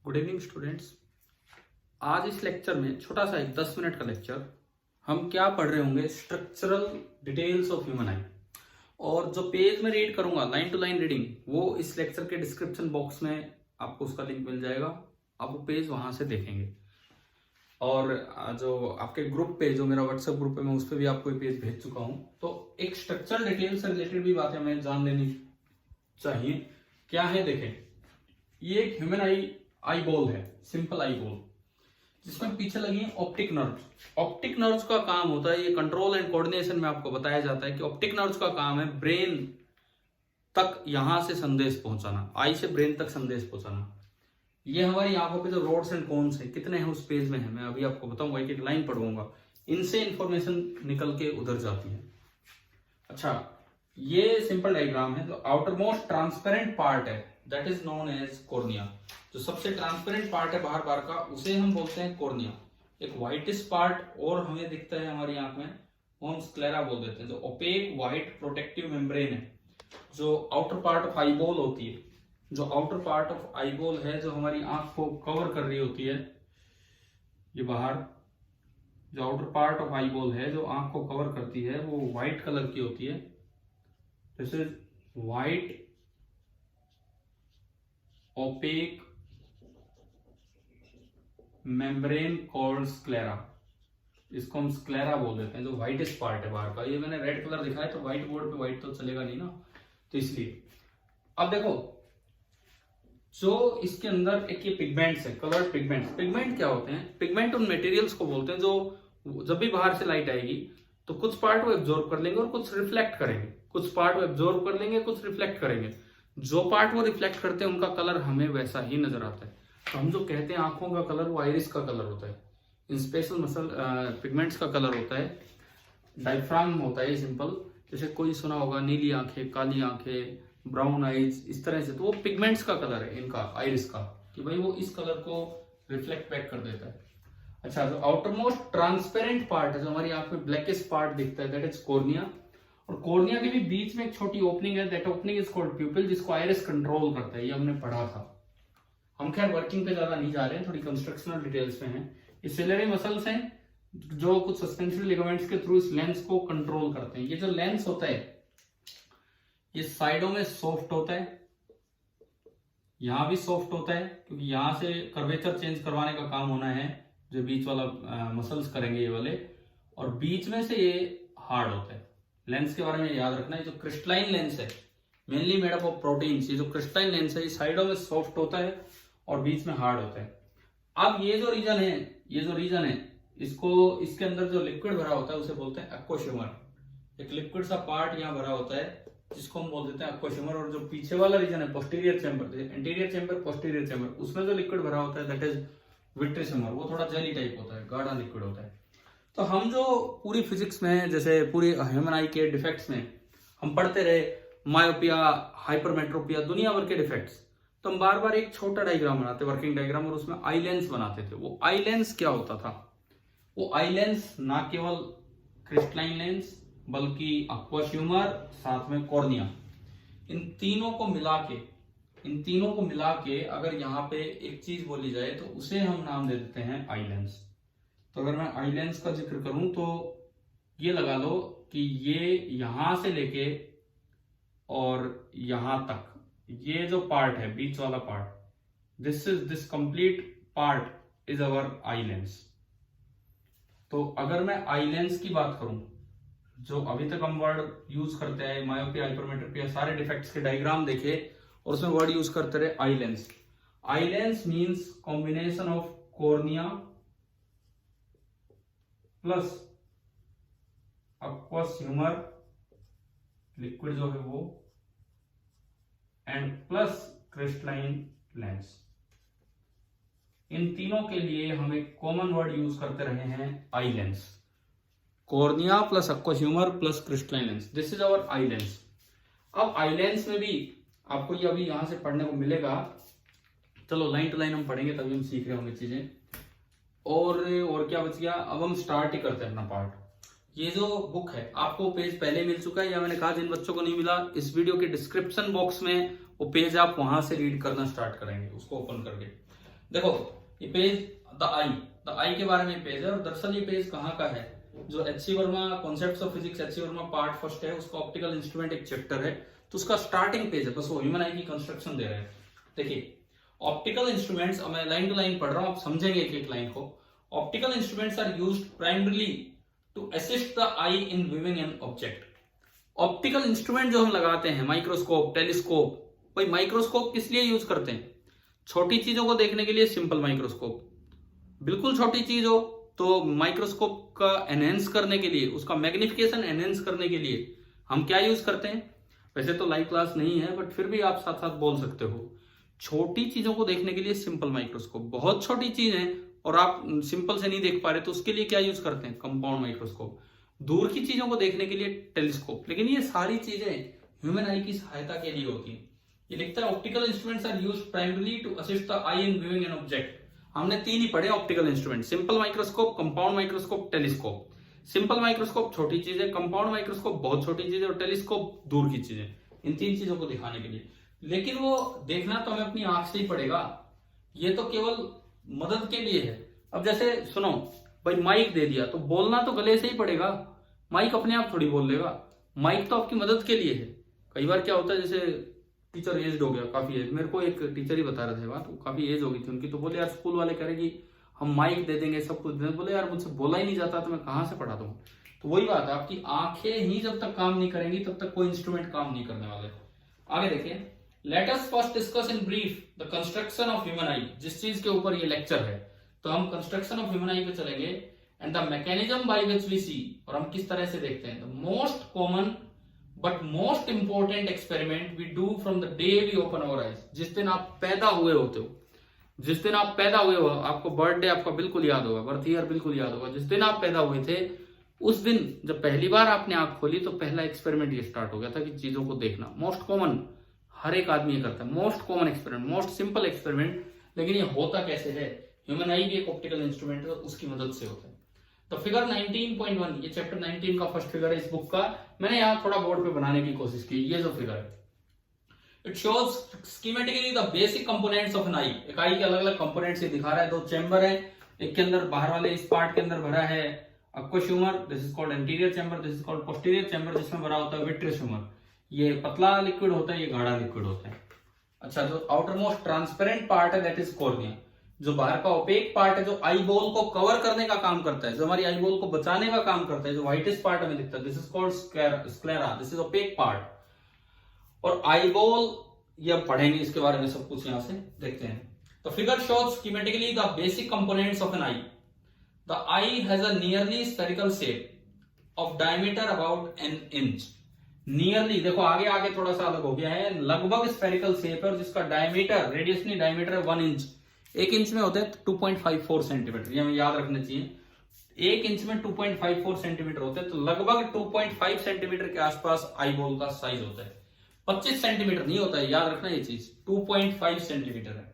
Good evening students. आज इस lecture में छोटा सा एक 10 मिनट का लेक्चर हम क्या पढ़ रहे होंगे, स्ट्रक्चरल डिटेल्स ऑफ ह्यूमन आई। और जो पेज में रीड करूंगा लाइन टू लाइन रीडिंग, वो इस लेक्चर के डिस्क्रिप्शन बॉक्स में आपको उसका लिंक मिल जाएगा। आप वो पेज वहां से देखेंगे। और जो आपके ग्रुप पे, जो मेरा व्हाट्सएप ग्रुप है, मैं उस पर भी आपको ये पेज भेज चुका हूं। तो एक स्ट्रक्चरल डिटेल से रिलेटेड भी बातें हमें जान लेनी चाहिए। क्या है देखें, ये एक ह्यूमन आई बॉल है, सिंपल आई बॉल, जिसमें पीछे लगी है ऑप्टिक नर्व। ऑप्टिक नर्व्स का काम होता है, ये कंट्रोल एंड कोऑर्डिनेशन में आपको बताया जाता है कि ऑप्टिक नर्व्स का काम है ब्रेन तक यहां से संदेश पहुंचाना, आई से ब्रेन तक संदेश पहुंचाना। ये हमारी आंखों पे जो रोड्स एंड कोन्स है, कितने हैं उस पेज में है, मैं अभी आपको बताऊंगा, एक एक लाइन पढ़ूंगा, इनसे इंफॉर्मेशन निकल के उधर जाती है। अच्छा, ये सिंपल डायग्राम है। जो आउटर मोस्ट ट्रांसपेरेंट पार्ट है that is known as cornea. जो सबसे ट्रांसपेरेंट पार्ट है बाहर बाहर का, उसे हम बोलते हैं कॉर्निया। एक व्हाइटिश पार्ट और हमें दिखता है हमारी आंख में, वो हम स्क्लेरा बोल देते हैं। जो ओपेक व्हाइट प्रोटेक्टिव मेम्ब्रेन है, जो आउटर पार्ट ऑफ आईबॉल होती है, जो आउटर पार्ट ऑफ आईबॉल है, जो हमारी आंख को कवर कर रही होती है, ये बाहर जो आउटर पार्ट ऑफ आईबॉल है, जो आंख को कवर करती है, वो व्हाइट कलर की होती है। This is white opaque membrane called sclera. इसको हम स्क्लेरा बोल देते हैं, जो व्हाइटिश पार्ट है बाहर का। ये मैंने रेड कलर दिखाया, तो व्हाइट बोर्ड पे व्हाइट तो चलेगा नहीं ना, तो इसलिए। अब देखो, जो इसके अंदर एक ये पिगमेंट्स है, कलर पिगमेंट्स। पिगमेंट क्या होते हैं? पिगमेंट उन मटेरियल्स को बोलते हैं जो जब भी बाहर से लाइट आएगी तो कुछ पार्ट वो एब्जॉर्ब कर लेंगे और कुछ रिफ्लेक्ट करेंगे। कुछ पार्ट वो एब्जॉर्ब कर लेंगे, कुछ रिफ्लेक्ट करेंगे। जो पार्ट वो रिफ्लेक्ट करते हैं उनका कलर हमें वैसा ही नजर आता है। तो हम जो कहते हैं आंखों का कलर, वो आइरिस का कलर होता है। इन स्पेशल मसल पिगमेंट्स का कलर होता है, डायफ्राम होता है सिंपल। जैसे कोई सुना होगा नीली आंखें, काली आंखें, ब्राउन आइज, इस तरह से। तो वो पिगमेंट्स का कलर है इनका, आइरिस का, कि भाई वो इस कलर को रिफ्लेक्ट बैक कर देता है। अच्छा, जो आउटर मोस्ट ट्रांसपेरेंट पार्ट है, जो हमारी आंख में ब्लैकिश पार्ट दिखता है, दैट इज कॉर्निया। और कॉर्निया के भी बीच में एक छोटी ओपनिंग है, दैट ओपनिंग इज कॉल्ड प्यूपिल, जिसको आइरिस कंट्रोल करता है। ये हमने पढ़ा था। हम खैर वर्किंग पे ज्यादा नहीं जा रहे हैं, थोड़ी कंस्ट्रक्शनल डिटेल्स में है। ये सिलेरी मसल्स हैं जो कुछ सस्पेंसरी लिगामेंट्स के थ्रू इस लेंस को कंट्रोल करते हैं। ये जो लेंस होता है, ये साइडों में सॉफ्ट होता है, यहां भी सॉफ्ट होता है, क्योंकि यहां से कर्वेचर चेंज करवाने का काम होना है, जो बीच वाला मसल्स करेंगे ये वाले। और बीच में से ये हार्ड होता है। लेंस के बारे में याद रखना है, जो क्रिस्टलाइन लेंस है, mainly made up of proteins. ये जो क्रिस्टलाइन लेंस है, ये साइडों में सॉफ्ट होता है और बीच में हार्ड होता है। अब ये जो रीजन है, इसको, इसके अंदर जो लिक्विड भरा होता है उसे बोलते हैं एक्वाशिमर। एक लिक्विड सा पार्ट यहाँ भरा होता है जिसको हम बोल देते हैं एक्वाशिमर। और जो पीछे वाला रीजन है, posterior chamber, anterior chamber, posterior chamber, उसमें जो लिक्विड भरा होता है दैट इज विट्रिसिमर। वो थोड़ा जेली टाइप होता है, गाढ़ा लिक्विड होता है। तो हम जो पूरी फिजिक्स में, जैसे पूरी ह्यूमन आई के डिफेक्ट्स में हम पढ़ते रहे, मायोपिया, हाइपरमेट्रोपिया, दुनिया भर के डिफेक्ट्स, तो हम बार बार एक छोटा डायग्राम बनाते, वर्किंग डायग्राम, और उसमें आई लेंस बनाते थे। वो आई लेंस क्या होता था? वो आई लेंस ना केवल क्रिस्टलाइन लेंस, बल्कि एक्वाशिमर, साथ में कॉर्निया, इन तीनों को मिला के अगर यहाँ पे एक चीज बोली जाए तो उसे हम नाम दे देते हैं आई लेंस। तो अगर मैं आई लेंस का जिक्र करूं तो ये लगा लो कि ये यहां से लेके और यहां तक, ये जो पार्ट है, बीच वाला part, this complete part is our eye lens. तो अगर मैं आई लेंस की बात करूं, जो अभी तक हम वर्ड यूज करते हैं, मायोपिया, हाइपरमेट्रोपिया, सारे डिफेक्ट्स के डायग्राम देखे और उसमें वर्ड यूज करते रहे eye lens. Eye lens means combination of cornea plus aqueous humor, liquid जो है वो, एंड प्लस क्रिस्टलाइन लेंस। इन तीनों के लिए हम एक कॉमन वर्ड यूज करते रहे हैं, eye lens. Cornea plus aqueous humor plus crystalline lens, this is our eye lens. अब आई लेंस में भी आपको ये अभी यहां से पढ़ने को मिलेगा। चलो लाइन टू लाइन हम पढ़ेंगे, तभी हम सीख रहे होंगे चीजें। और क्या बच गया? अब हम स्टार्ट ही करते हैं अपना पार्ट। ये जो बुक है, आपको पेज पहले मिल चुका है, या मैंने कहा जिन बच्चों को नहीं मिला, इस वीडियो के डिस्क्रिप्शन बॉक्स में वो पेज आप वहां से रीड करना स्टार्ट करेंगे, उसको ओपन करके। देखो ये पेज द आई के बारे में पेज है, और दरअसल ये पेज कहाँ का है, जो H C. Verma concepts of physics H C. Verma part first है, उसका ऑप्टिकल इंस्ट्रूमेंट एक चैप्टर है, तो उसका स्टार्टिंग पेज है, बस वो ह्यूमन आई की कंस्ट्रक्शन दे रहे हैं। देखिए ऑप्टिकल इंस्ट्रूमेंट्स, मैं लाइन टू लाइन पढ़ रहा हूं, आप समझेंगे एक एक लाइन को। Optical instruments are used primarily to assist the eye in viewing an object. Optical instrument जो हम लगाते हैं, माइक्रोस्कोप, टेलीस्कोप, भाई माइक्रोस्कोप किस लिए यूज करते हैं? छोटी चीजों को देखने के लिए सिंपल माइक्रोस्कोप, बिल्कुल छोटी चीज हो तो माइक्रोस्कोप का एनहेंस करने के लिए, उसका मैग्निफिकेशन एनहेंस करने के लिए हम क्या यूज करते हैं? वैसे तो लाइव क्लास नहीं है, बट फिर भी आप साथ साथ बोल सकते हो। छोटी चीजों को देखने के लिए सिंपल माइक्रोस्कोप, बहुत छोटी चीज है और आप सिंपल से नहीं देख पा रहे तो उसके लिए क्या यूज करते हैं? Compound microscope. दूर की चीजों को देखने के लिए टेलीस्कोप। लेकिन ये सारी चीजें ह्यूमन आई की सहायता के लिए होती है। ये लिखता है optical instruments are used primarily to assist the eye in viewing an object. हमने तीन ही पढ़े optical instrument, simple microscope, compound microscope, telescope. Simple microscope छोटी चीज है, कंपाउंड माइक्रोस्कोप बहुत छोटी चीज है, और टेलीस्कोप दूर की चीज है। इन तीन चीजों को दिखाने के लिए, लेकिन वो देखना तो हमें अपनी आंख से ही पड़ेगा, ये तो केवल मदद के लिए है। अब जैसे सुनो भाई, माइक दे दिया तो बोलना तो गले से ही पड़ेगा, माइक अपने आप थोड़ी बोल लेगा, माइक तो आपकी मदद के लिए है। कई बार क्या होता है, जैसे टीचर एज हो गया, काफी एज, मेरे को एक टीचर ही बता रहे थे बात, काफी एज हो गई थी उनकी, तो बोले यार स्कूल वाले कह रहे कि हम माइक दे देंगे, सब कुछ दे देंगे। बोले यार मुझसे बोला ही नहीं जाता तो मैं कहां से पढ़ा दूं? तो वही बात है, आपकी आंखें ही जब तक काम नहीं करेंगी तब तक कोई इंस्ट्रूमेंट काम नहीं करने वाले। आगे देखिए, let us first discuss in brief the construction of human आई। जिस चीज के ऊपर ये लेक्चर है, तो हम कंस्ट्रक्शन ऑफ ह्यूमन आई पे चलेंगे, and the mechanism by which we see, और हम किस तरह से देखते हैं। The most common but most important experiment we do from the day we open our eyes. जिस दिन आप पैदा हुए होते हो, जिस दिन आप पैदा हुए हो, आपको बर्थडे आपका बिल्कुल याद होगा, बर्थ ईयर बिल्कुल याद होगा, जिस दिन आप पैदा हुए थे उस दिन जब पहली बार आपने आंख खोली तो पहला एक्सपेरिमेंट ये स्टार्ट हो गया था कि चीजों को देखना। मोस्ट कॉमन, हर एक आदमी ये करता है, most common experiment, most simple experiment. लेकिन ये होता कैसे है? ह्यूमन आई भी एक ऑप्टिकल इंस्ट्रूमेंट है, उसकी मदद से होता है। तो फिगर 19.1, ये चैप्टर 19 का फर्स्ट फिगर है इस बुक का। मैंने यहाँ थोड़ा बोर्ड पे बनाने की कोशिश की। ये जो फिगर है, it shows schematically the basic components of an eye. एक आई के अलग अलग कंपोनेंट्स ये दिखा रहा है। दो चैम्बर है, एक के अंदर बाहर वाले इस पार्ट के अंदर भरा है aqueous humor, this is called anterior chamber, this is called posterior chamber, जिसमें भरा होता है विट्रियस ह्यूमर। ये पतला लिक्विड होता है, ये गाढ़ा लिक्विड होता है। अच्छा, जो आउटर मोस्ट ट्रांसपेरेंट पार्ट है दैट इज कॉर्निया। जो बाहर का ओपेक पार्ट है, जो आई बॉल को कवर करने का काम करता है, जो हमारी आई बॉल को बचाने का काम करता है, जो व्हाइटिश पार्ट हमें दिखता है, this is called sclera, this is opaque part. और आई बॉल ये अब पढ़ेंगे इसके बारे में सब कुछ, यहां से देखते हैं। तो figure shows schematically the basic components of an eye. The eye has a nearly spherical shape of diameter about an inch. Nearly, देखो आगे आगे थोड़ा सा अलग हो गया है, लगभग स्फेरिकल शेप है, और जिसका डायमीटर, रेडियस नहीं डायमीटर है 1 इंच। 1 इंच में होता है 2.54 सेंटीमीटर, ये हमें याद रखना चाहिए। 1 इंच में 2.54 सेंटीमीटर होते हैं, तो लगभग 2.5 सेंटीमीटर के आसपास आई बॉल का साइज होता है। 25 सेंटीमीटर नहीं होता है, याद रखना ये चीज, 2.5 सेंटीमीटर है।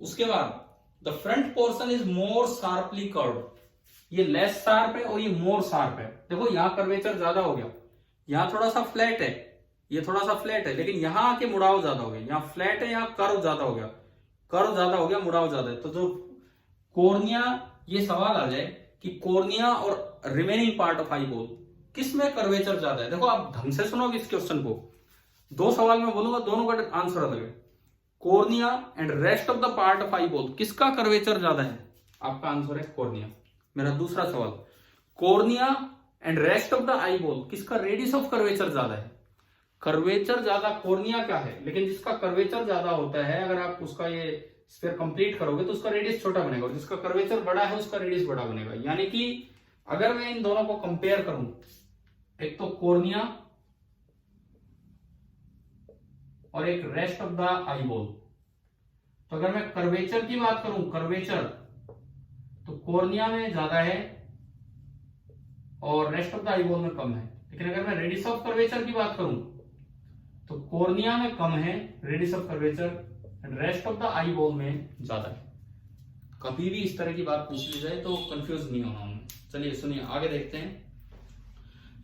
उसके बाद the front portion is more sharply curved. ये लेस शार्प है और ये मोर शार्प है। देखो यहां कर्वेचर ज्यादा हो गया, यहां थोड़ा सा फ्लैट है, ये थोड़ा सा फ्लैट है, लेकिन यहां आके मुड़ाव ज्यादा हो गया। यहां फ्लैट है, यहां कर्व ज्यादा हो गया, कर्व ज्यादा हो गया, मुड़ाव ज्यादा है। तो जो कॉर्निया, ये सवाल आ जाए कि कॉर्निया और remaining part of eye ball किस में कर्वेचर ज्यादा है। देखो आप ढंग से सुनोगे इस क्वेश्चन को, 2 सवाल में बोलूंगा, दोनों का आंसर अलग है। Cornea and rest of the part of eye ball, किसका कर्वेचर ज्यादा है? आपका आंसर है कॉर्निया। मेरा दूसरा सवाल, cornea and rest of the eye ball, किसका रेडियस ऑफ कर्वेचर ज्यादा है? कर्वेचर ज्यादा कॉर्निया का है, लेकिन जिसका कर्वेचर ज्यादा होता है, अगर आप उसका ये स्फीयर कंप्लीट करोगे तो उसका रेडियस छोटा बनेगा, और जिसका कर्वेचर बड़ा है उसका रेडियस बड़ा बनेगा। यानी कि अगर मैं इन दोनों को कंपेयर करूं, एक तो कॉर्निया और एक rest of the eye ball, तो अगर मैं कर्वेचर की बात करूं, कर्वेचर तो कॉर्निया में ज्यादा है और rest of the eye ball में कम है। लेकिन अगर मैं रेडियस ऑफ कर्वेचर की बात करूं तो कॉर्निया में कम है radius of curvature, rest of the eye ball में ज्यादा है। कभी भी इस तरह की बात पूछ ली जाए तो कंफ्यूज नहीं होना हमें। चलिए सुनिए, आगे देखते हैं।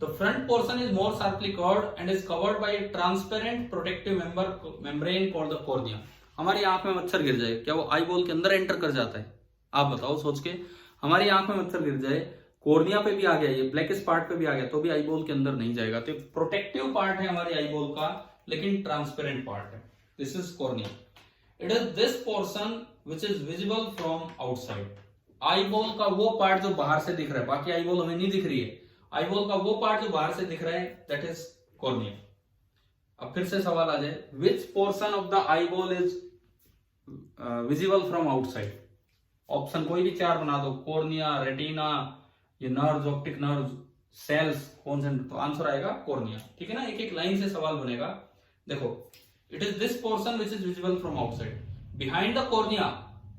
The front portion is more sharply curved and is covered by a transparent protective membrane called the cornea. हमारी आंख में मच्छर गिर जाए, क्या वो आई बॉल के अंदर एंटर कर जाता है? आप बताओ सोच के। हमारी आंख में मच्छर गिर जाए, कॉर्निया पे भी आ गया, ये ब्लैकिश पार्ट पे भी आ गया, तो भी आई बॉल के अंदर नहीं जाएगा। तो प्रोटेक्टिव पार्ट है हमारी आई बॉल का, लेकिन ट्रांसपेरेंट पार्ट है। This is cornea. It is this portion which is visible from outside. Eye ball का वो पार्ट जो बाहर से दिख रहा है, बाकी आई बॉल हमें नहीं दिख रही है, आई बॉल का वो पार्ट जो बाहर से दिख रहा है, दैट इज कॉर्निया। अब फिर से सवाल आ जाए, which portion of the eye ball is visible from outside? Option कोई भी 4 बना दो, कॉर्निया, रेटिना, ये नर्व्स, ऑप्टिक नर्व्स, सेल्स, कौन से? तो आंसर आएगा कॉर्निया। ठीक है ना, एक एक लाइन से सवाल बनेगा। देखो, it is this portion which is visible from outside behind the cornea.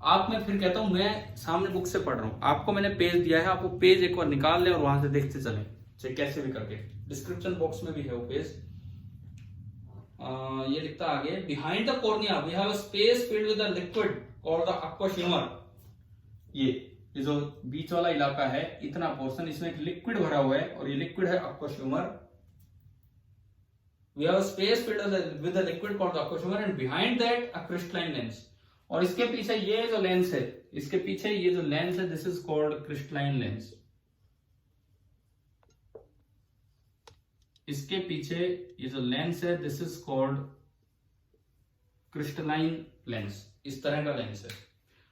आप, मैं फिर कहता हूं, मैं सामने बुक से पढ़ रहा हूं, आपको मैंने पेज दिया है, आपको पेज एक बार निकाल लें और वहां से देखते चलें, चाहे कैसे भी करके। डिस्क्रिप्शन बॉक्स में भी है वो पेज। ये लिखता आगे, behind the cornea we have a space filled with a liquid called the aqueous humor। ये जो बीच वाला इलाका है, इतना पोर्शन, इसमें एक लिक्विड भरा हुआ है और ये लिक्विड है aqueous humor। We have a space filled with a liquid called the aqueous humor and behind that a crystalline lens। और इसके पीछे ये जो लेंस है, इसके पीछे ये जो लेंस है, this is called crystalline lens. इसके पीछे ये जो लेंस है, this is called crystalline lens. इस तरह का लेंस है।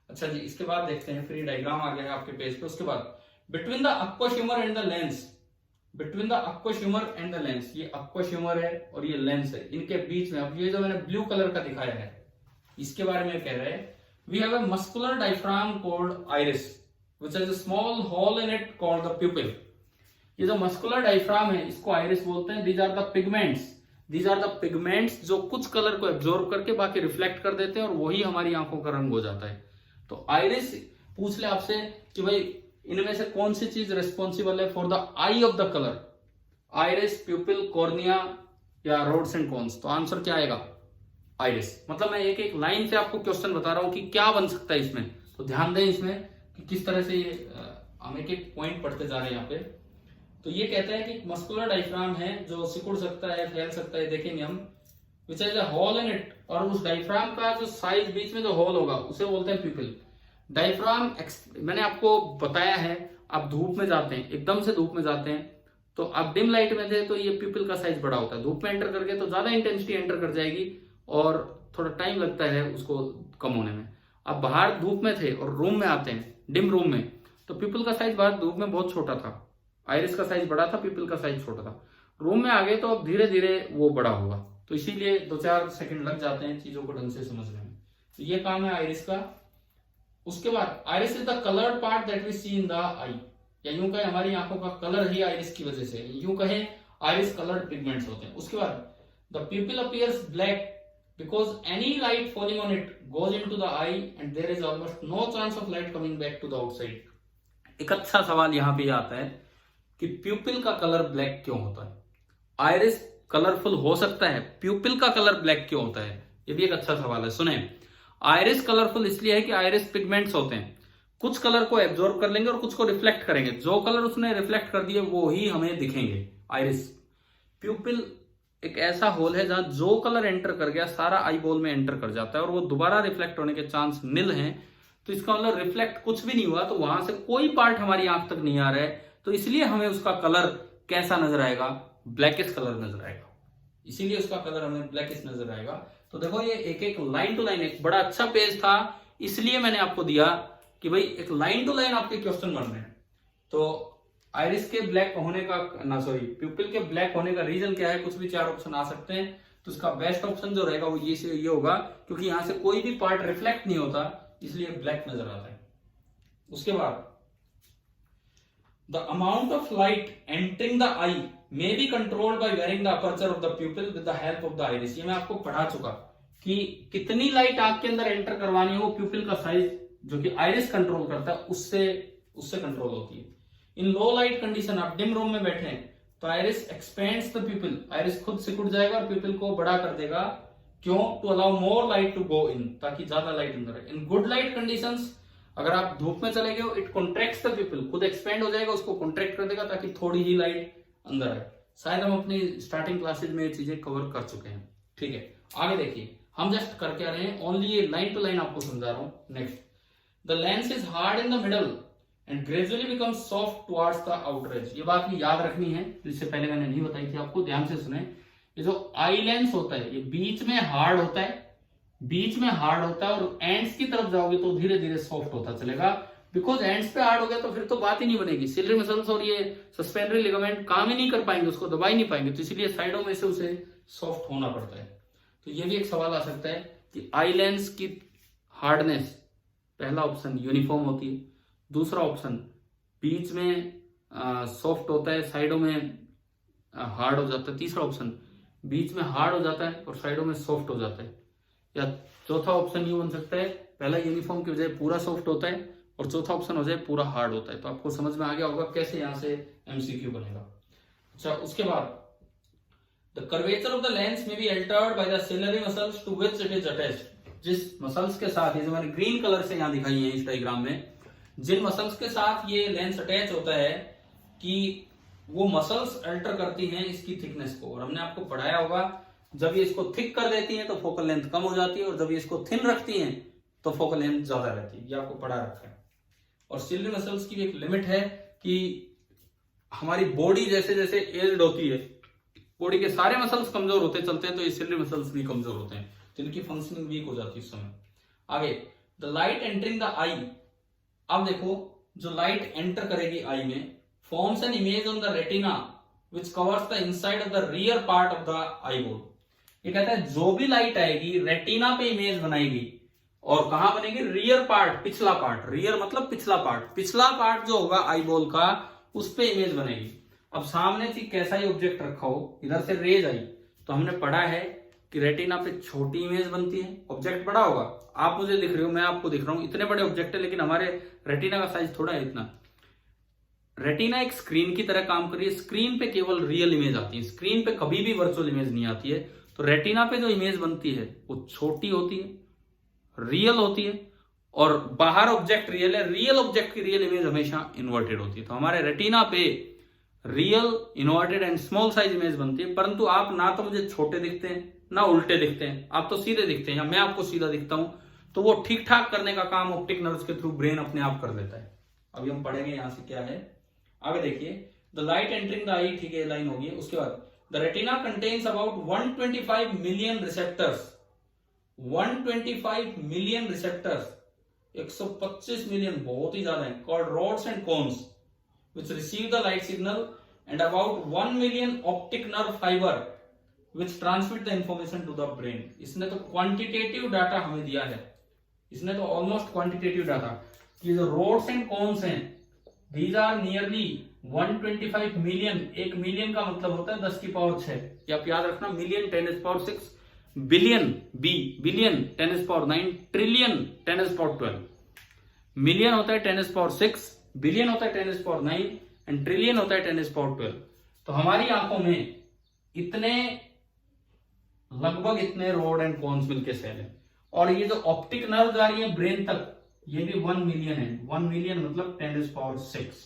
अच्छा जी, इसके बाद देखते हैं, फिर ये डायग्राम आ गया है आपके पेज पे। उसके बाद between the aqueous humor and the lens, between the aqueous humor and the lens, ये aqueous humor है और ये लेंस है, इनके बीच में, अब ये जो मैंने ब्लू कलर का दिखाया है, इसके बारे में कह रहे हैं, we have a muscular diaphragm called iris which has a small hole in it called the pupil. ये जो मस्कुलर डायफ्राम है, इसको आइरिस बोलते हैं। These are the pigments, these are the pigments जो कुछ कलर को एब्जॉर्ब करके बाकी रिफ्लेक्ट कर देते हैं और वही हमारी आंखों का रंग हो जाता है। तो आइरिस पूछ ले आपसे कि भाई इनमें से कौन सी चीज रिस्पॉन्सिबल है for the I of the colour, iris, प्यूपिल, cornea या रोड्स एंड कोन्स? तो आंसर क्या आएगा? आइरिस। मतलब मैं एक एक लाइन से आपको क्वेश्चन बता रहा हूं कि क्या बन सकता है इसमें, तो ध्यान दें इसमें कि किस तरह से ये हम एक एक पॉइंट पढ़ते जा रहे हैं यहाँ पे। तो ये कहता है कि मस्कुलर डायफ्राम है जो सिकुड़ सकता है, फैल सकता है, देखेंगे हम, which has a hole in it, और उस डायफ्राम का जो साइज, बीच में जो होल होगा, उसे बोलते हैं प्यूपिल। डायफ्राम, मैंने आपको बताया है, आप धूप में जाते हैं, एकदम से धूप में जाते हैं, तो आप डिम लाइट में थे तो ये प्यूपिल का साइज बड़ा होता है, धूप में एंटर करके तो ज्यादा इंटेंसिटी एंटर कर जाएगी और थोड़ा टाइम लगता है उसको कम होने में। अब बाहर धूप में थे और रूम में आते हैं, डिम रूम में, तो प्यूपिल का साइज बाहर धूप में बहुत छोटा था, आइरिस का साइज बड़ा था, प्यूपिल का साइज छोटा था। रूम में आ गए तो अब धीरे धीरे वो बड़ा होगा, तो इसीलिए 2-4 सेकंड लग जाते हैं चीजों को ढंग से समझने में। तो ये काम है आइरिस का। उसके बाद iris is the coloured part that we see in the eye, या यूं कहें हमारी आंखों का कलर ही आइरिस की वजह से, यूं कहें आइरिस कलर्ड पिगमेंट्स होते हैं। उसके बाद the प्यूपिल appears black because any light falling on it goes into the eye and there is almost no chance of light coming back to the outside। एक अच्छा सवाल यहाँ पे आता है कि प्यूपिल का कलर ब्लैक क्यों होता है? आइरिस कलरफुल हो सकता है, प्यूपिल का कलर ब्लैक क्यों होता है? ये भी एक अच्छा सवाल है। सुने, आइरिस कलरफुल इसलिए है कि आइरिस पिगमेंट्स होते हैं, कुछ कलर को एब्जॉर्ब कर लेंगे और कुछ को रिफ्लेक्ट करेंगे, जो कलर उसने रिफ्लेक्ट कर दिए वो ही हमें दिखेंगे आइरिस। प्यूपिल एक ऐसा होल है जहां जो कलर एंटर कर गया सारा आई बॉल में एंटर कर जाता है और वो दोबारा रिफ्लेक्ट होने के चांस निल हैं। तो इसका मतलब रिफ्लेक्ट कुछ भी नहीं हुआ, तो वहां से कोई पार्ट हमारी आंख तक नहीं आ रहा है, तो इसलिए हमें उसका कलर कैसा नजर आएगा? ब्लैकिश कलर नजर आएगा, इसीलिए उसका कलर हमें ब्लैकिश नजर आएगा। तो देखो ये एक एक लाइन टू लाइन, एक बड़ा अच्छा पेज था, इसलिए मैंने आपको दिया कि भाई एक लाइन टू लाइन आपके क्वेश्चन बन रहे हैं। तो आइरिस के ब्लैक होने का, ना सॉरी, प्यूपिल के ब्लैक होने का रीजन क्या है? कुछ भी 4 ऑप्शन आ सकते हैं, तो इसका बेस्ट ऑप्शन जो रहेगा वो ये होगा, क्योंकि यहां से कोई भी पार्ट रिफ्लेक्ट नहीं होता, इसलिए ब्लैक नजर आता है। उसके बाद the amount of light entering the I may be controlled by wearing the aperture of the प्यूपिल with the help of the iris. ये मैं आपको पढ़ा चुका कि कितनी लाइट आंख के अंदर एंटर करवानी है, वो प्यूपिल का साइज जो कि आइरिस कंट्रोल करता है उससे कंट्रोल होती है। इन लो लाइट कंडीशन, आप डिम रूम में बैठे हैं तो आइरिस एक्सपेंड्स द प्यूपिल, आइरिस खुद सिकुड़ जाएगा और प्यूपिल को बड़ा कर देगा। क्यों? To allow more light to go in, ताकि ज्यादा लाइट अंदर है। इन गुड लाइट कंडीशंस, अगर आप धूप में चले गए, इट कॉन्ट्रैक्ट्स द प्यूपिल, खुद एक्सपेंड हो जाएगा, उसको कॉन्ट्रैक्ट कर देगा ताकि थोड़ी ही लाइट अंदर आए। शायद हम अपनी स्टार्टिंग क्लासेज में ये चीजें कवर कर चुके हैं। ठीक है, आगे देखिए, हम जस्ट कर क्या रहे हैं, ओनली ये लाइन टू लाइन आपको समझा रहा हूं। Next, the lens is hard in the middle and gradually become soft towards the outer as. ये बात भी याद रखनी है, इससे पहले मैंने नहीं बताई थी आपको, ध्यान से सुने। ये जो आई लेंस होता है ये बीच में हार्ड होता है, बीच में हार्ड होता है, और एंड्स की तरफ जाओगे तो धीरे धीरे सॉफ्ट होता चलेगा। बिकॉज एंड्स पे हार्ड हो गया तो फिर तो बात ही नहीं बनेगी, सिलरी मसल्स और ये सस्पेंडरी लिगामेंट काम ही नहीं कर पाएंगे, उसको दबा ही नहीं पाएंगे, तो इसलिए साइडों में से उसे सॉफ्ट होना पड़ता है। तो ये भी एक सवाल आ सकता है कि आई लेंस की हार्डनेस, पहला ऑप्शन यूनिफॉर्म होती है, दूसरा ऑप्शन बीच में सॉफ्ट होता है, साइडों में हार्ड हो जाता है, तीसरा ऑप्शन बीच में हार्ड हो जाता है और साइडों में सॉफ्ट हो जाता है, या चौथा ऑप्शन ये बन सकता है पहला यूनिफॉर्म की बजाय पूरा सॉफ्ट होता है और चौथा ऑप्शन हो जाए पूरा हार्ड होता है। तो आपको समझ में आ गया होगा कैसे यहां से एमसीक्यू बनेगा। अच्छा, उसके बाद the curvature of the lens may be altered by the ciliary muscles to which it is attached. जिस मसल्स के साथ, ये जो मैंने ग्रीन कलर से यहां दिखाई है इस डायग्राम में, जिन मसल्स के साथ ये लेंस अटैच होता है कि वो मसल्स अल्टर करती हैं इसकी थिकनेस को। और हमने आपको पढ़ाया होगा जब ये इसको थिक कर देती हैं तो फोकल लेंथ कम हो जाती है, और जब ये इसको थिन रखती हैं तो फोकल लेंथ ज्यादा रहती है, ये आपको पढ़ा रखा है। और सिलरी मसल्स की भी एक लिमिट है कि हमारी बॉडी जैसे जैसे एज्ड होती है, बॉडी के सारे मसल्स कमजोर होते चलते हैं, तो ये सिलरी मसल्स भी कमजोर होते हैं, तो इनकी फंक्शनिंग वीक हो जाती है इस समय। आगे, द लाइट एंटरिंग द आई। अब देखो, जो लाइट एंटर करेगी आई में, forms an image on the retina which covers the inside of the rear part of the eye ball. ये कहता है जो भी लाइट आएगी रेटिना पे इमेज बनाएगी, और कहां बनेगी, रियर पार्ट, पिछला पार्ट, रियर मतलब पिछला पार्ट, पिछला पार्ट जो होगा आई बॉल का उस पे इमेज बनेगी। अब सामने से कैसा ही ऑब्जेक्ट रखा हो, इधर से रेज आई, तो हमने पढ़ा है कि रेटिना पे छोटी इमेज बनती है, ऑब्जेक्ट बड़ा होगा, आप मुझे दिख रहे हो, मैं आपको दिख रहा हूं, इतने बड़े ऑब्जेक्ट है, लेकिन हमारे रेटिना का साइज थोड़ा है इतना। रेटिना एक स्क्रीन की तरह काम कर रही है, स्क्रीन पे केवल रियल इमेज आती है, स्क्रीन पे कभी भी वर्चुअल इमेज नहीं आती है। तो रेटिना पे जो इमेज बनती है वो छोटी होती है, रियल होती है, और बाहर ऑब्जेक्ट रियल है, रियल ऑब्जेक्ट की रियल इमेज हमेशा इन्वर्टेड होती है। तो हमारे रेटिना पे real, inverted and small size image बनती है, परंतु आप ना तो मुझे छोटे दिखते हैं ना उल्टे दिखते हैं, आप तो सीधे दिखते हैं, या मैं आपको सीधा दिखता हूं, तो वो ठीक ठाक करने का काम ऑप्टिक नर्व्स के थ्रू ब्रेन अपने आप कर देता है। अभी हम पढ़ेंगे यहां से क्या है। आगे देखिए, the light entering the eye, ठीक है, लाइन होगी। उसके बाद the retina contains about 125 million receptors, 125 million receptors, 125 million, बहुत ही ज्यादा है, called rods and cones which receive the light signal, and about 1 million optic nerve fiber which transmit the information to the brain। इसने तो quantitative data हमें दिया है, इसने तो ऑलमोस्ट क्वांटिटेटिव डाटा कि जो रोड्स एंड कोन्स हैं, these are nearly 125 मिलियन। एक मिलियन का मतलब होता है 10 की पावर 6, ये आप याद रखना, million 10 power 6, billion billion 10 power 9, trillion 10 power 12। Million होता है 10 पावर 6, बिलियन होता है 10 पावर 9, एंड ट्रिलियन होता है 10 पावर 12। तो हमारी आंखों में इतने, लगभग इतने रोड एंड कोन्स मिलके सेल है, और ये जो ऑप्टिक नर्व जा रही है ब्रेन तक, ये भी 1 मिलियन है। 1 मिलियन मतलब 10 पावर 6,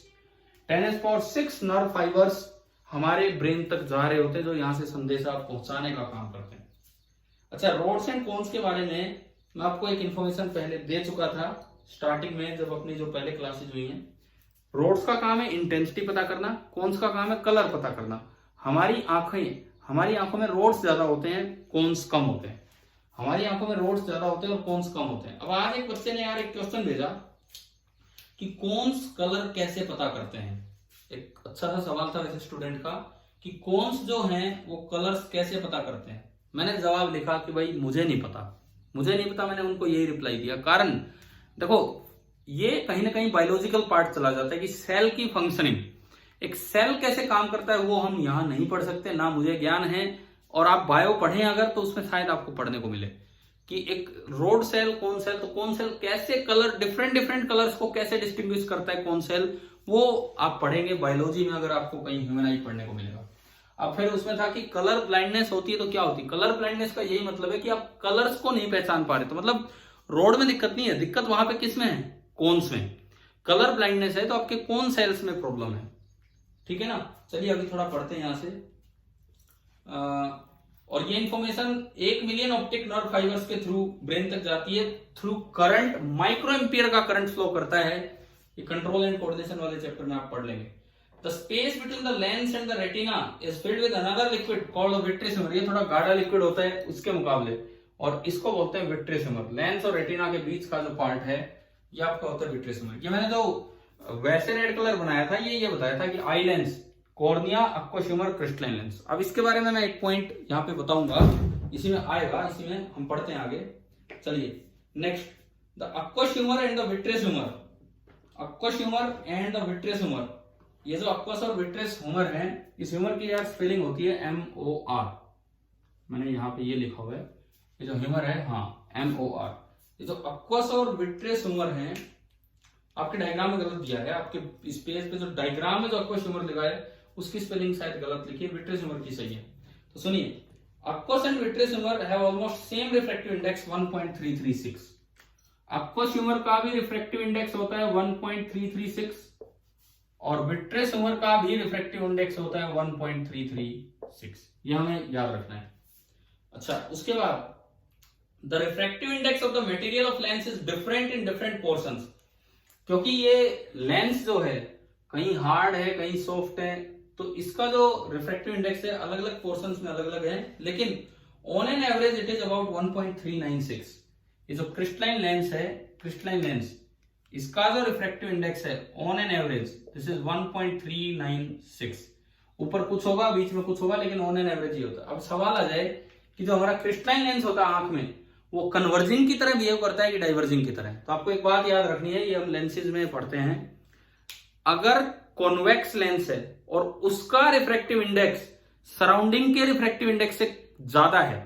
10 पावर 6 नर्व फाइबर्स हमारे ब्रेन तक जा रहे होते हैं, जो यहां से संदेशा पहुंचाने का काम करते हैं। अच्छा, रोड्स एंड कोन्स के बारे में मैं आपको एक इंफॉर्मेशन पहले दे चुका था स्टार्टिंग में, जब अपनी जो पहले क्लासेज हुई हैं। रोड्स का काम है इंटेंसिटी पता करना, कोन्स का काम है कलर पता करना। हमारी आंखों में रोड्स ज्यादा होते हैं, कोन्स कम होते हैं। हमारी आंखों में रोड्स ज्यादा होते हैं और कोन्स कम होते हैं। अब आज एक बच्चे ने यार एक क्वेश्चन भेजा कि कोन्स कलर कैसे पता करते हैं। एक अच्छा सा सवाल था वैसे स्टूडेंट का कि कोन्स जो हैं वो कलर्स कैसे पता करते हैं। मैंने जवाब लिखा कि भाई मुझे नहीं पता। मैंने उनको यही रिप्लाई दिया। कारण देखो, ये कहीं ना कहीं बायोलॉजिकल पार्ट चला जाता है कि सेल की फंक्शनिंग, एक सेल कैसे काम करता है वो हम यहां नहीं पढ़ सकते, ना मुझे ज्ञान है। और आप बायो पढ़ें अगर, तो उसमें शायद आपको पढ़ने को मिले कि एक रोड सेल, कोन सेल, तो कोन सेल कैसे कलर, डिफरेंट कलर्स को कैसे डिस्टिंग्विश करता है कोन सेल, वो आप पढ़ेंगे बायोलॉजी में, अगर आपको कहीं ह्यूमन आई पढ़ने को मिलेगा। अब फिर उसमें था कि कलर ब्लाइंडनेस होती है तो क्या होती है। कलर ब्लाइंडनेस का यही मतलब है कि आप कलर्स को नहीं पहचान पा रहे, तो मतलब रोड में दिक्कत नहीं है, दिक्कत वहां पे किस में है, कोन्स में। कलर ब्लाइंडनेस है तो आपके कोन सेल्स में प्रॉब्लम है, ठीक है ना। चलिए अभी थोड़ा पढ़ते हैं यहां से। और ये information 1 million optic nerve fibres के थ्रू ब्रेन तक जाती है, थ्रू करंट, माइक्रो एम्पियर का करंट फ्लो करता है। ये कंट्रोल एंड कोऑर्डिनेशन वाले चैप्टर में आप पढ़ लेंगे। The space between the lens and the retina is filled with another liquid called vitreous humour. ये थोड़ा गाढ़ा लिक्विड होता है उसके मुकाबले, और इसको बोलते हैं विट्रियस ह्यूमर। लेंस और रेटिना के बीच का जो पार्ट है ये आपका होता है विट्रियस ह्यूमर। ये मैंने जो वैसे रेड कलर बनाया था ये बताया था कि आई lens, cornea, aqueous humour, crystalline lens. अब इसके बारे में मैं एक पॉइंट यहाँ पे बताऊंगा, इसी में आएगा, इसी में हम पढ़ते हैं आगे। चलिए next, the aqueous humour and the vitreous humour. Aqueous humour and the vitreous humour, ये जो एक्वस और विट्रियस ह्यूमर है, इस ह्यूमर की यार स्पेलिंग होती है MOR। मैंने यहाँ पे ये लिखा हुआ है, ये जो ह्यूमर है, हाँ MOR। ये जो एक्वस और विट्रियस ह्यूमर है, आपके डायग्राम में गलत दिया है, आपके इस पेज पे जो डायग्राम में जो एक्वस ह्यूमर लिखा है उसकी स्पेलिंग शायद गलत लिखी है, विट्रियस ह्यूमर की सही है। तो सुनिए, aqueous and vitreous humour have almost same refractive index 1.336। Aqueous humour का भी रिफ्रैक्टिव इंडेक्स होता है 1.336 और विट्रियस ह्यूमर का भी रिफ्रैक्टिव इंडेक्स होता है 1.336। यह हमें याद रखना है। अच्छा, उसके बाद the refractive index of the material of lens is different in different portions. क्योंकि ये लेंस जो है कहीं हार्ड है कहीं सॉफ्ट है, तो इसका जो रिफ्रैक्टिव इंडेक्स है अलग अलग पोर्शंस में अलग अलग है, लेकिन on an average it is about 1.396। ये जो क्रिस्टलाइन लेंस है, क्रिस्टलाइन लेंस, इसका जो रिफ्रैक्टिव इंडेक्स है on an average this is 1.396। ऊपर कुछ होगा, बीच में कुछ होगा, लेकिन ऑन एन एवरेज ही होता है। अब सवाल आ जाए कि जो हमारा क्रिस्टलाइन लेंस होता है आंख में, वो कन्वर्जिंग की तरह बिहेव करता है कि डाइवर्जिंग की तरह। तो आपको एक बात याद रखनी है, ये हम लेंसेज में पढ़ते हैं, अगर कॉन्वेक्स लेंस है और उसका रिफ्रैक्टिव इंडेक्स सराउंडिंग के रिफ्रैक्टिव इंडेक्स से ज्यादा है,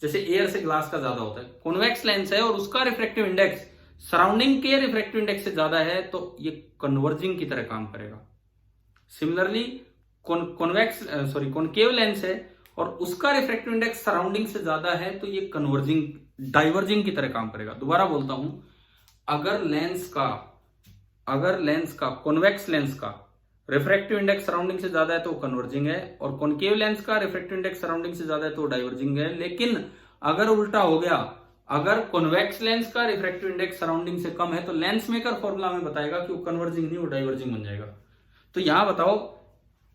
जैसे एयर से ग्लास का ज्यादा होता है, कॉन्वेक्स लेंस है और उसका रिफ्रैक्टिव इंडेक्स सराउंडिंग के रिफ्रैक्टिव इंडेक्स से ज्यादा है, तो ये कन्वर्जिंग की तरह काम करेगा। सिमिलरली कॉनकेव लेंस है और उसका रिफ्रैक्टिव इंडेक्स सराउंडिंग से ज्यादा है, तो ये कन्वर्जिंग, डाइवर्जिंग की तरह काम करेगा। दोबारा बोलता हूं, अगर लेंस का कॉन्वेक्स लेंस का रिफ्रैक्टिव इंडेक्स सराउंडिंग से ज्यादा है तो कन्वर्जिंग है, और कॉनकेव लेंस का रिफ्रैक्टिव इंडेक्स सराउंडिंग से ज्यादा है तो डाइवर्जिंग है। लेकिन अगर उल्टा हो गया, अगर कॉन्वेक्स लेंस का रिफ्रैक्टिव इंडेक्स सराउंडिंग से कम है, तो लेंस मेकर फॉर्मूला में बताएगा कि वो कन्वर्जिंग नहीं, वो डाइवर्जिंग बन जाएगा। तो यहां बताओ,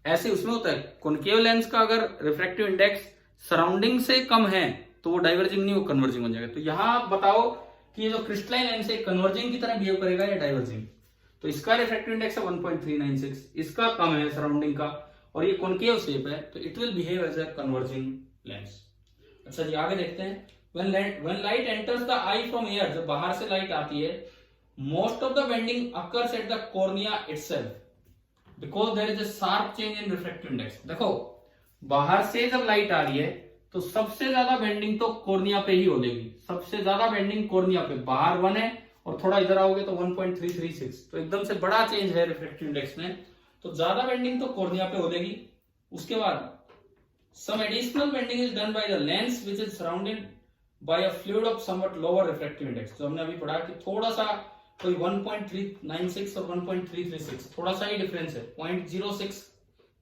ऐसे उसमें होता है, कॉनकेव लेंस का अगर रिफ्रैक्टिव इंडेक्स सराउंडिंग से कम है तो वो डाइवर्जिंग नहीं, वो कन्वर्जिंग बन जाएगा। तो यहां आप बताओ कि ये जो क्रिस्टलाइन लेंस है कन्वर्जिंग की तरह बिहेव करेगा या डाइवर्जिंग। तो इसका रिफ्रैक्टिव इंडेक्स है 1.396, इसका कम है सराउंडिंग का, और ये कॉनकेव शेप है, तो it will behave as a converging lens. अच्छा जी, आगे देखते हैं। When light enters the eye from air, जब बाहर से लाइट आती है, most of the bending occurs at the cornea itself, because there is a sharp change in refractive index। देखो, बाहर से जब लाइट आ रही है तो सबसे ज्यादा बेंडिंग तो कॉर्निया पे ही होगी, सबसे ज्यादा बेंडिंग कॉर्निया पे। बाहर 1 है और थोड़ा इधर आओगे तो 1.336, तो एकदम से बड़ा चेंज है रिफ्रैक्टिव इंडेक्स में, तो ज्यादा बेंडिंग तो कॉर्निया पे होगी। उसके बाद some additional bending is done by the lens which is surrounded by a fluid of somewhat lower refractive index। तो हमने अभी पढ़ा कि थोड़ा सा कोई 1.396 और 1.336 थोड़ा सा ही डिफरेंस है, 0.06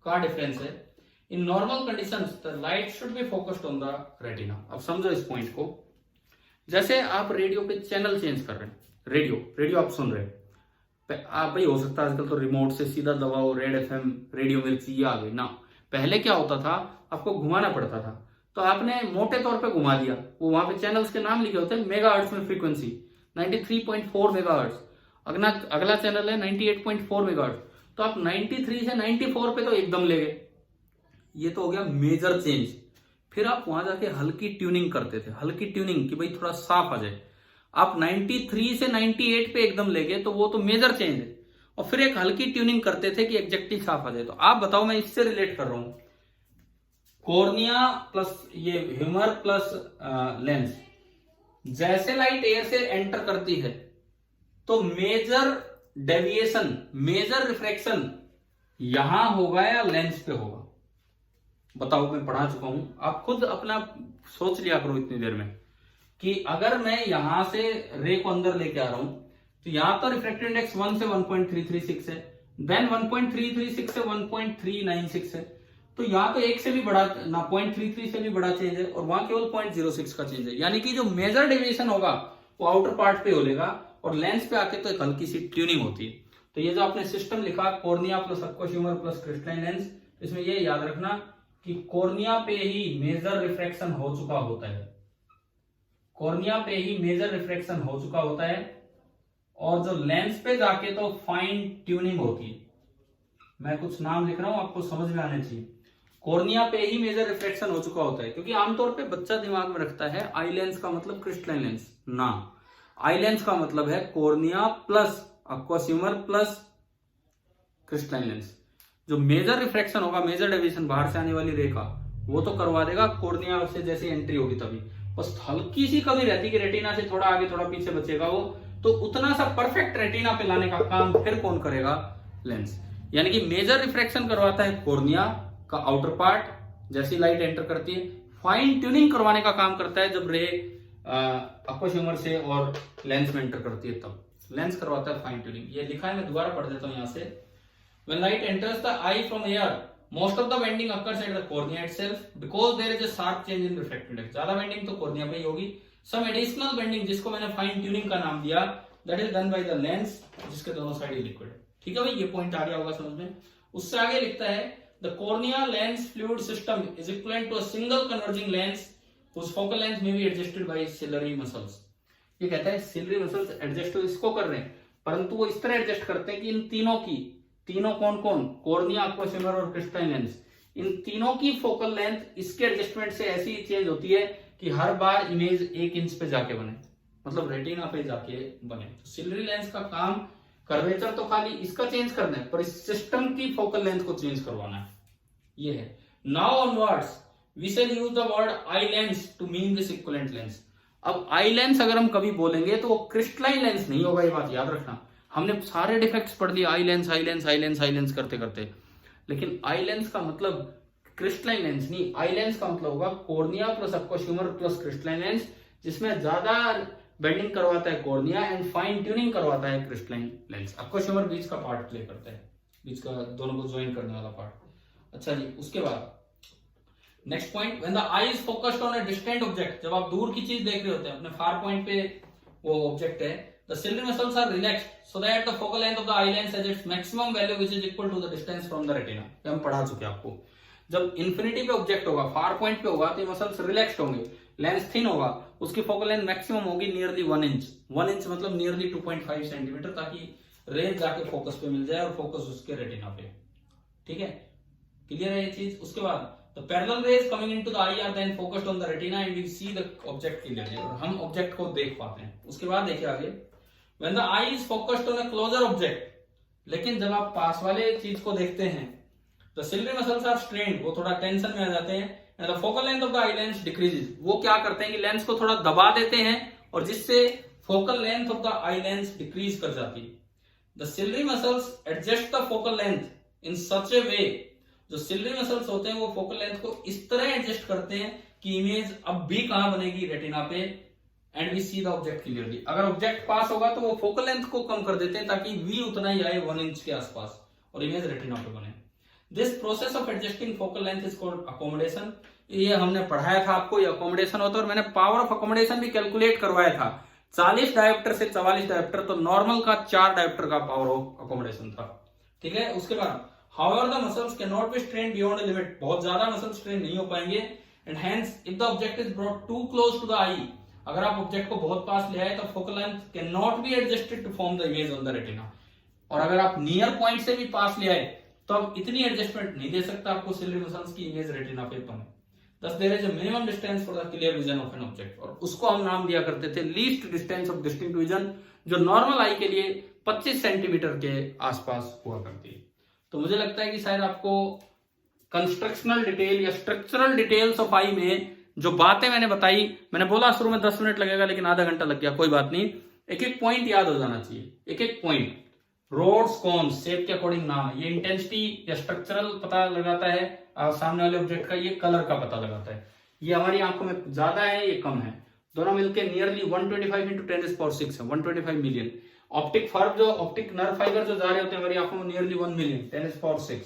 का डिफरेंस है। In normal conditions the light should be focused on the retina. अब समझो इस पॉइंट को, जैसे आप रेडियो पे चैनल चेंज कर रहे हैं, रेडियो आप सुन रहे हैं, आप भाई हो सकता है आजकल तो रिमोट से सीधा दबाओ रेड FM, रेडियो मिर्ची, ये आ गई ना। पहले क्या होता था, आपको घुमाना पड़ता था, तो आपने मोटे तौर पे घुमा दिया, वो वहां पे चैनल्स के नाम लिखे होते हैं, मेगाहर्ट्ज में फ्रीक्वेंसी 93.4 मेगाहर्ट्ज, अगला चैनल है 98.4 मेगाहर्ट्ज, तो आप 93 से 94 पे तो एकदम ले गए, ये तो हो गया मेजर चेंज। फिर आप वहां जाके हल्की ट्यूनिंग करते थे, हल्की ट्यूनिंग कि भाई थोड़ा साफ आ जाए। आप 93 से 98 पे एकदम ले गए तो वो तो मेजर चेंज है, और फिर एक हल्की ट्यूनिंग करते थे कि एग्जैक्टली साफ आ जाए। तो आप बताओ, मैं इससे रिलेट कर रहा हूं, कॉर्निया प्लस ये ह्यूमर प्लस लेंस, जैसे लाइट एयर से एंटर करती है तो मेजर डेविएशन, मेजर रिफ्रैक्शन यहां होगा या लेंस पे होगा? बताओ, मैं पढ़ा चुका हूं, आप खुद अपना सोच लिया करो इतनी देर में कि अगर मैं यहां से रे को अंदर लेके आ रहा हूं तो यहां तो रिफ्रैक्टिव इंडेक्स 1 से 1.336 है, देन 1.336 से 1.396 है, तो यहाँ तो 1 से भी बड़ा ना 0.33 से भी बड़ा चेंज है, और वहां केवल 0.06 का चेंज है। यानी कि जो मेजर डेविएशन होगा वो आउटर पार्ट पे होगा, और लेंस पे आके तो एक हल्की सी ट्यूनिंग होती है। तो ये जो आपने सिस्टम लिखा cornea plus aqueous humour plus crystalline lens, इसमें ये याद रखना कि कॉर्निया पे ही मेजर रिफ्रैक्शन हो चुका होता है, कॉर्निया पे ही मेजर रिफ्रैक्शन हो चुका होता है, और जो लेंस पे जाके तो फाइन ट्यूनिंग होती है। मैं कुछ नाम लिख रहा हूं, आपको समझ में आने चाहिए। कॉर्निया पे ही मेजर रिफ्रैक्शन हो चुका होता है, क्योंकि आमतौर पे बच्चा दिमाग में रखता है आई लेंस का मतलब क्रिस्टलाइन लेंस, ना, आई लेंस का मतलब है cornea plus aqueous humour plus crystalline lens. जो मेजर रिफ्रैक्शन होगा, मेजर डेविएशन बाहर से आने वाली रे का, वो तो करवा देगा कॉर्निया से जैसे एंट्री होगी तभी। बस हल्की सी कमी रहती कि रेटिना से थोड़ा आगे थोड़ा पीछे बचेगा वो, तो उतना सा परफेक्ट रेटिना पे लाने का काम फिर कौन करेगा? लेंस। यानी कि मेजर रिफ्रैक्शन करवाता है कॉर्निया का आउटर पार्ट, जैसी लाइट एंटर करती है। फाइन ट्यूनिंग करवाने का काम करता है जब रे एक्वस ह्यूमर से और लेंस में एंटर करती है, तब लेंस करवाता है फाइन ट्यूनिंग। ये लिखा है, मैं दोबारा पढ़ देता हूं यहां से। When light enters the eye from air, most of the bending occurs at the cornea itself because there is a sharp change in refractive index. ज्यादा बेंडिंग तो कॉर्निया पे ही होगी। Some additional bending, जिसको मैंने फाइन ट्यूनिंग का नाम दिया, that is done by the lens, जिसके दोनों साइड लिक्विड है। ठीक है भाई, ये पॉइंट आ गया होगा समझ में। उससे आगे लिखता है the cornea lens fluid system is equivalent to a single converging lens whose focal length may be adjusted by ciliary muscles. ये कहता है ciliary muscles एडजस्ट इसको कर रहे हैं, परंतु वो इस तरह एडजस्ट करते हैं कि इन तीनों की, तीनों कौन कौन, कॉर्निया, एक्वस ह्यूमर और क्रिस्टलाइन लेंस, इन तीनों की फोकल लेंथ इसके एडजस्टमेंट से ऐसी चेंज होती है कि हर बार इमेज 1 इंच पे जाके बने, मतलब रेटिना पे जाके बने। तो सिलरी लेंस का काम, कर्वेचर तो खाली इसका चेंज करना है, पर इस सिस्टम की फोकल लेंथ को चेंज करवाना है। ये है। Now onwards we shall use the word eye lens to mean this equivalent lens. अब आई लेंस अगर हम कभी बोलेंगे तो वो क्रिस्टलाइन लेंस नहीं होगा, ये बात याद रखना। हमने सारे डिफेक्ट्स पढ़ लिए, eye lens eye lens eye lens eye lens करते करते, लेकिन आई लेंस का मतलब क्रिस्टलाइन लेंस नहीं। आई लेंस का मतलब होगा cornea plus aqueous humour plus crystalline lens, जिसमें ज्यादा बेंडिंग करवाता है कॉर्निया एंड फाइन ट्यूनिंग करवाता है क्रिस्टलाइन लेंस। एक्वस ह्यूमर बीच का पार्ट प्ले करता है, बीच का दोनों को ज्वाइन करने वाला पार्ट। अच्छा जी, उसके बाद next point, when the I is focused on a distant object, जब आप दूर की चीज देख रहे होते हैं, अपने फार पॉइंट पे वो ऑब्जेक्ट है, the ciliary muscles are relaxed so that the focal length of the eye lens has its maximum value which is equal to the distance from the retina. ये हम पढ़ा चुके आपको। जब इन्फिनिटी पे ऑब्जेक्ट होगा, फार पॉइंट पे होगा, तो ये मसल्स रिलैक्स्ड होंगे, लेंस थिन होगा, उसकी फोकल लेंथ मैक्सिमम होगी नियरली 1 इंच। 1 इंच मतलब नियरली 2.5 सेंटीमीटर, ताकि रेंज जाके फोकस पे मिल जाए और फोकस उसके रेटिना पे। ठीक है, क्लियर है ये चीज। उसके बाद the parallel rays coming into the eye are then focused on the retina and we see the object clearly, और हम ऑब्जेक्ट को देख पाते हैं। उसके बाद देखिए आगे, when the eye is focused on a closer object, लेकिन जब आप पास वाले चीज को देखते हैं, the ciliary muscles are strained, वो थोड़ा टेंशन में आ जाते हैं, and the focal length of the eye lens decreases, वो क्या करते हैं कि लेंस को थोड़ा दबा देते हैं, और जिससे focal length of the eye lens decrease कर जाती है। the ciliary muscles adjust the focal length in such a way, जो सिलरी मसल्स होते हैं वो फोकल लेंथ को इस तरह एडजस्ट करते हैं कि इमेज अब भी कहां बनेगी, रेटिना पे, and we see the object clearly. अगर ऑब्जेक्ट पास होगा तो वो फोकल लेंथ को कम कर देते हैं ताकि वी उतना ही आए 1 इंच के आसपास और इमेज रेटिना पे बने। This process of adjusting focal length is called accommodation. ये हमने पढ़ाया था आपको, ये अकोमोडेशन होता है, और मैंने पावर ऑफ अकोमोडेशन भी कैलकुलेट करवाया था। 40 डायोप्टर से 44 डायोप्टर, तो नॉर्मल का 4 डायोप्टर का पावर ऑफ अकोमोडेशन था। ठीक है, उसके बाद however the muscles cannot be strained beyond a limit, बहुत ज्यादा मसल स्ट्रेन नहीं हो पाएंगे, and hence if the object is brought too close to the eye, अगर आप ऑब्जेक्ट को बहुत पास ले आए तो focal length cannot be adjusted to form the image on the retina, और अगर आप नियर पॉइंट से भी पास ले आए तो अब इतनी एडजस्टमेंट नहीं दे सकता आपको सिलरी मसल्स की इमेज रेटिना पे बने। Thus there is a minimum distance for the clear vision of an object, और उसको हम नाम दिया करते थे least distance of distinct vision, जो नॉर्मल आई के लिए 25 सेंटीमीटर के आसपास हुआ करती है। तो मुझे लगता है कि शायद आपको कंस्ट्रक्शनल डिटेल या स्ट्रक्चरल डिटेल्स ऑफ आई में जो बातें मैंने बताई, मैंने बोला शुरू में 10 मिनट लगेगा, लेकिन आधा घंटा लग गया, कोई बात नहीं। एक एक पॉइंट याद हो जाना चाहिए, एक एक पॉइंट, रोड्स कॉन्स शेप के अकॉर्डिंग नाम, ये इंटेंसिटी या स्ट्रक्चरल पता लगाता है, सामने वाले ऑब्जेक्ट का ये कलर का पता लगाता है। ये हमारी आंखों में ज्यादा है, ये कम है, दोनों मिलकर नियरली 125 × 10⁶ है, 125 मिलियन। ऑप्टिक फर्ब जो ऑप्टिक नर्व फाइबर जो जा रहे होते हैं हमारी आंखों में नियरली 1 मिलियन 10⁶।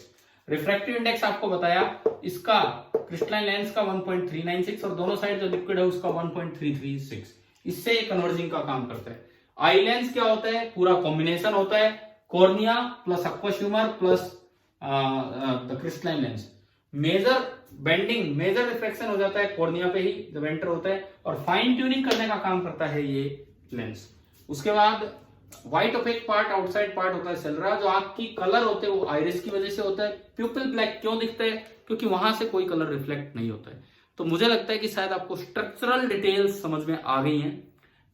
रिफ्रैक्टिव इंडेक्स आपको बताया, इसका क्रिस्टलाइन लेंस का 1.396 और दोनों साइड जो लिक्विड है उसका 1.336, इससे कन्वर्जिंग का काम करता है। आई लेंस क्या होता है, पूरा कॉम्बिनेशन होता है, cornea plus aqueous humour plus the crystalline lens. Major bending, major reflection हो जाता है कॉर्निया पे ही जब एंटर होता है, और फाइन ट्यूनिंग करने का काम करता है ये लेंस। उसके बाद white opaque part, outside part होता है सेलरा, जो आंख की कलर होते हैं वो आइरिस की वजह से होता है। प्यूपिल ब्लैक क्यों दिखता है, क्योंकि वहां से कोई कलर रिफ्लेक्ट नहीं होता है। तो मुझे लगता है कि शायद आपको स्ट्रक्चरल डिटेल्स समझ में आ गई हैं।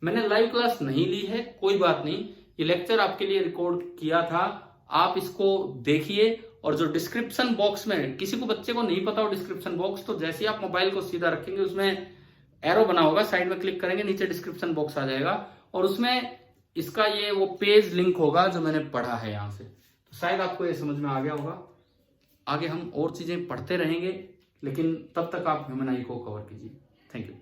मैंने लाइव क्लास नहीं ली है, कोई बात नहीं, ये लेक्चर आपके लिए रिकॉर्ड किया था, आप इसको देखिए। और जो डिस्क्रिप्शन बॉक्स में, किसी को बच्चे को नहीं पता हो डिस्क्रिप्शन बॉक्स, तो जैसे ही आप मोबाइल को सीधा रखेंगे उसमें एरो बना होगा, साइड में क्लिक करेंगे नीचे डिस्क्रिप्शन बॉक्स आ जाएगा, और उसमें इसका ये वो पेज लिंक होगा जो मैंने पढ़ा है यहाँ से। तो शायद आपको ये समझ में आ गया होगा। आगे हम और चीजें पढ़ते रहेंगे, लेकिन तब तक आप ह्यूमन आई को कवर कीजिए। Thank you.